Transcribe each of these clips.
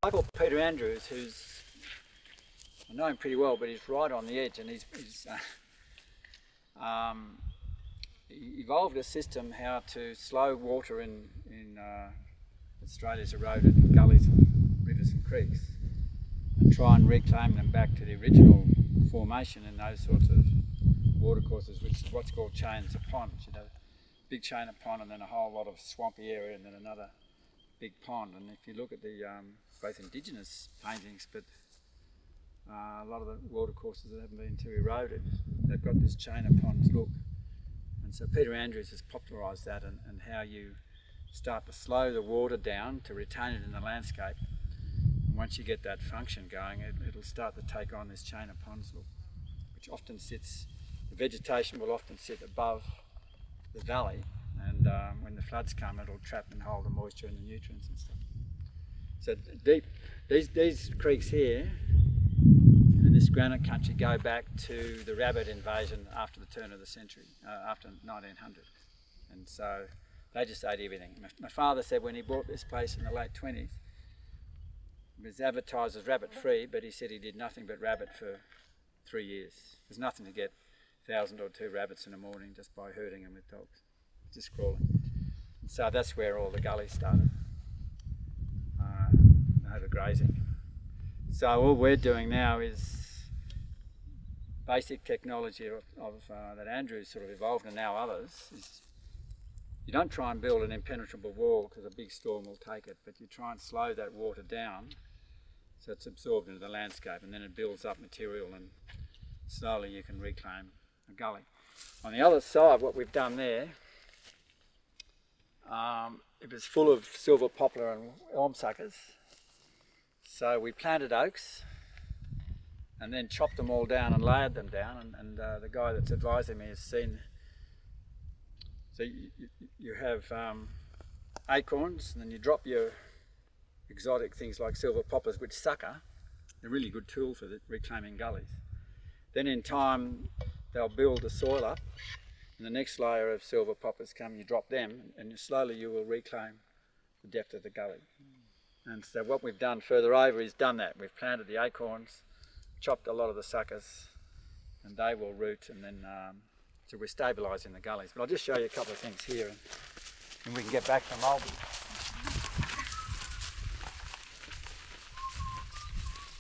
I call Peter Andrews, I know him pretty well, but he's right on the edge, and he's he evolved a system how to slow water in Australia's eroded gullies, rivers and creeks, and try and reclaim them back to the original formation in those sorts of watercourses, which is what's called chains of ponds. You know, big chain of pond and then a whole lot of swampy area and then another big pond. And if you look at the both indigenous paintings, but a lot of the watercourses that haven't been too eroded, they've got this chain of ponds look. And so Peter Andrews has popularised that, and how you start to slow the water down to retain it in the landscape. And once you get that function going, it'll start to take on this chain of ponds look, which often sits, the vegetation will often sit above the valley, and when the floods come, it'll trap and hold the moisture and the nutrients and stuff. So deep, these creeks here and this granite country go back to the rabbit invasion after the turn of the century, after 1900. And so they just ate everything. My father said when he bought this place in the late 20s, it was advertised as rabbit free, but he said he did nothing but rabbit for 3 years. There's nothing to get 1,000 or 2 rabbits in the morning just by herding them with dogs, just crawling. And so that's where all the gullies started, overgrazing. So all we're doing now is basic technology that Andrews sort of evolved, and now others, is you don't try and build an impenetrable wall because a big storm will take it, but you try and slow that water down so it's absorbed into the landscape, and then it builds up material and slowly you can reclaim a gully. On the other side, what we've done there, it was full of silver poplar and elm suckers. So we planted oaks and then chopped them all down and layered them down, and the guy that's advising me has seen. So you have acorns, and then you drop your exotic things like silver poplars, which sucker. They're a really good tool for reclaiming gullies. Then in time they'll build the soil up, and the next layer of silver poplars come, you drop them, and slowly you will reclaim the depth of the gully. And so what we've done further over is done that. We've planted the acorns, chopped a lot of the suckers, and they will root, and then so we're stabilising the gullies. But I'll just show you a couple of things here, and we can get back to Mulby.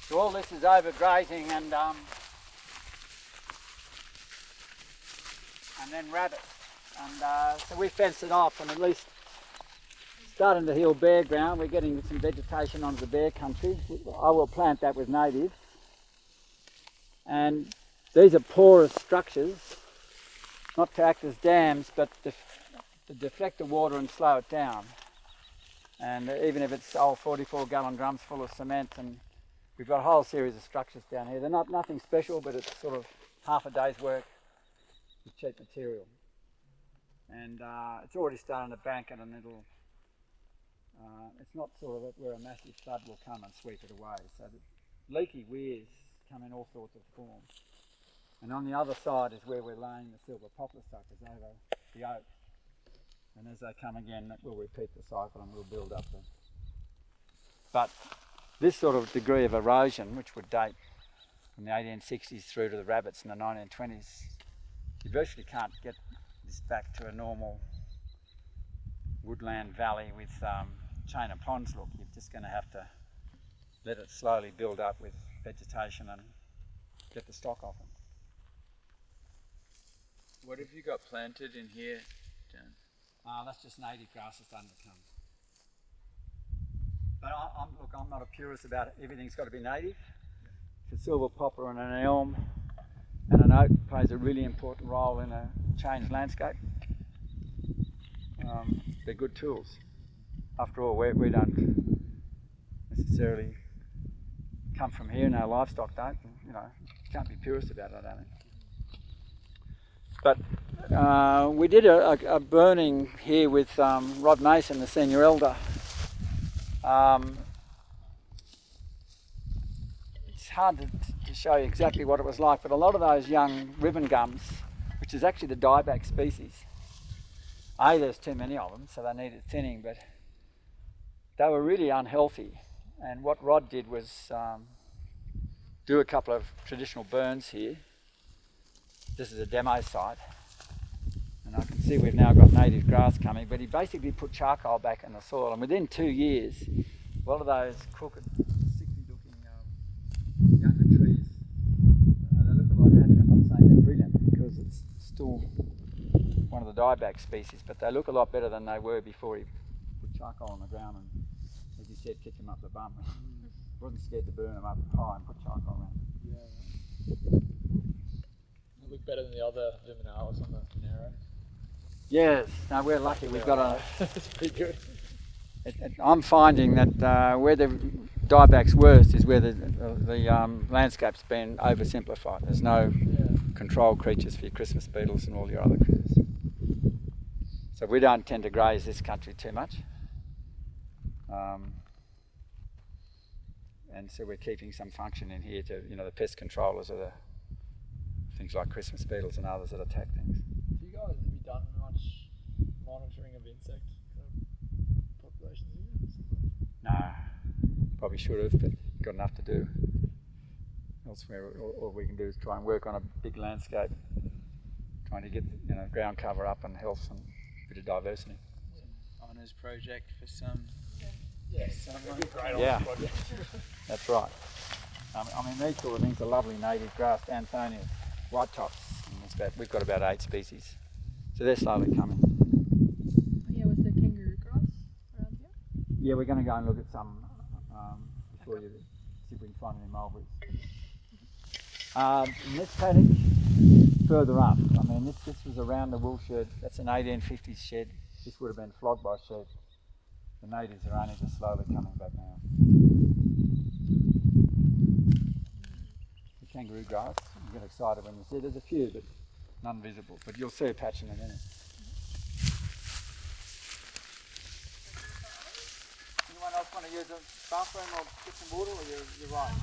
So all this is overgrazing and then rabbits. And so we fenced it off, and at least starting to heal bare ground. We're getting some vegetation onto the bare country. I will plant that with natives. And these are porous structures, not to act as dams, but to deflect the water and slow it down. And even if it's old 44-gallon drums full of cement, and we've got a whole series of structures down here. They're nothing special, but it's sort of half a day's work with cheap material. And it's already starting to bank it, and it'll. It's not sort of where a massive flood will come and sweep it away. So the leaky weirs come in all sorts of forms. And on the other side is where we're laying the silver poplar suckers over the oaks. And as they come again, we'll repeat the cycle and we'll build up them. But this sort of degree of erosion, which would date from the 1860s through to the rabbits in the 1920s, you virtually can't get this back to a normal woodland valley with chain of ponds look. You're just going to have to let it slowly build up with vegetation and get the stock off it. What have you got planted in here, Jan? That's just native grass that's starting to come. But I'm not a purist about it. Everything's got to be native. The silver poplar and an elm and an oak plays a really important role in a changed landscape. They're good tools. After all, we don't necessarily come from here, and our livestock don't. You know, can't be purist about it, I don't think. But we did a burning here with Rod Mason, the senior elder. It's hard to show you exactly what it was like, but a lot of those young ribbon gums, which is actually the dieback species, there's too many of them, so they needed thinning, but they were really unhealthy. And what Rod did was do a couple of traditional burns here. This is a demo site. And I can see we've now got native grass coming, but he basically put charcoal back in the soil, and within 2 years, a lot of those crooked, sickly looking younger trees, they look a lot happy. I'm not saying they're brilliant because it's still one of the dieback species, but they look a lot better than they were before he put charcoal on the ground and, as you said, kicked them up the bum. Wasn't scared to burn them up high and put charcoal around. Yeah. They look better than the other Viminalis on the Narrow. Yes, no, we're lucky. We've got a. It's pretty good. I'm finding that where the dieback's worst is where the landscape's been oversimplified. There's no control creatures for your Christmas beetles and all your other critters. So we don't tend to graze this country too much. And so we're keeping some function in here to, the pest controllers are the things like Christmas beetles and others that attack things. Have you guys done much monitoring of insect populations here? No, probably should have, but got enough to do elsewhere. All we can do is try and work on a big landscape, trying to get ground cover up and health and a bit of diversity. Honours project for some. Yeah, that's right. These sort of things are lovely native grass, Anthonia, white tops. We've got about 8 species, so they're slowly coming. Yeah, was the kangaroo grass around here? Yeah, we're going to go and look at some before you see if we can find any mulberries. In this paddock, further up, this was around the wool shed. That's an 1850s shed. This would have been flogged by sheep. The natives are only just slowly coming back now. The kangaroo grass, you get excited when you see it. There's a few, but none visible. But you'll see a patch in a minute. Anyone else want to use a bathroom or get some water, or you're right?